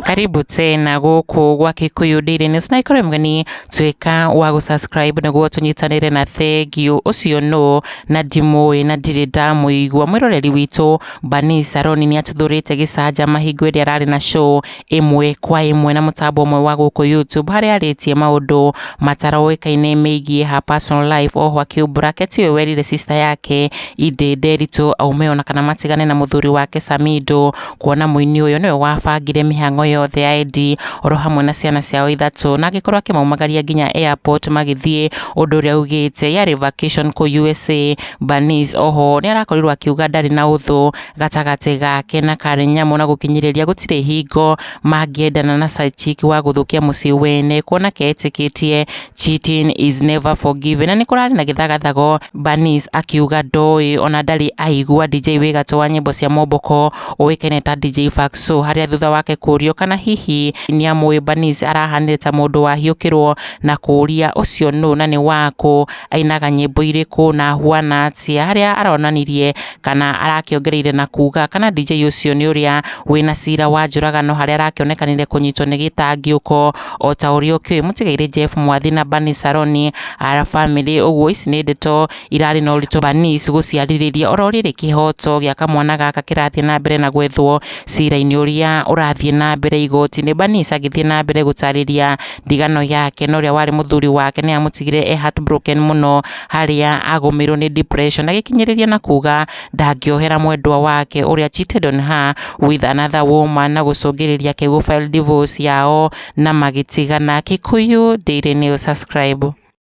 Karibu tena guku gwa Kikuyu Daily News na ikore mgeni tweka wa gusubscribe niguo tunyitanire na thegio ucio no na ndimui na ndiri ndamuigua mwiroreri witu BERNICE SARONI ni atuthurite gicanja mahingo iri arari na show imwe kwa imwe na mutambo umwe wa guku YouTube hari aritie maundu mataroikaine megie ha personal life oho akiubracket we werire sister yake NDETO aumeona kana matigane na muthuri wake Samido kuona muini uyo niwe wabangire mihango yothe ya ID oro hamwe na ciana ciao ithatu na gikorwo akimaumagaria nginya airport magithie undu ria ugite yari vacation ku USA. BERNICE oho ni arakorirwo akiuga ndari na uthu gatagati gake na Karinyamu na gukinyiriria gutire hingo mangiendana na side chick wa guthukia mucii wene kuona ketikitie cheating is never forgiven na ni kurari na githagathago. BERNICE akiuga ndoi ona ndari aigua DJ Wigatu wa nyimbo cia Moboko uikaine ta DJ FATXO haria thutha wake kurio kana hihi ni amwe BERNICE arahanire ta mundu wahiukirwo na kuria ucio no na ni wako ainaga nyimbo iriku na huana atia haria aronanirie kana arakiongereire na kuga kana DJ ucio ni uria wina cira wa njuragano haria arakionekanire kunyitwo ni gitangiuko o ta urio kio mutigaire Jeff Mwathi na BERNICE SARONI ara family uguo ici ni ndeto irari no rito BERNICE guciaririria ororire kihoto gia kamwana gaka kirathie na mbere na gwethwo cira-ini uria urathie na mbere igoti ni BERNICE agithie na mbere gutariria ndigano yake no ria wari muthuri wake ni amutigire heartbroken muno haria agomirwo ni depression agikinyiriria na kuga ndangiohera mwendwa wake uria cheated on her with another woman na gucungiriria ke go file divorce yao na magitigana. Kikuyu Daily News, subscribe.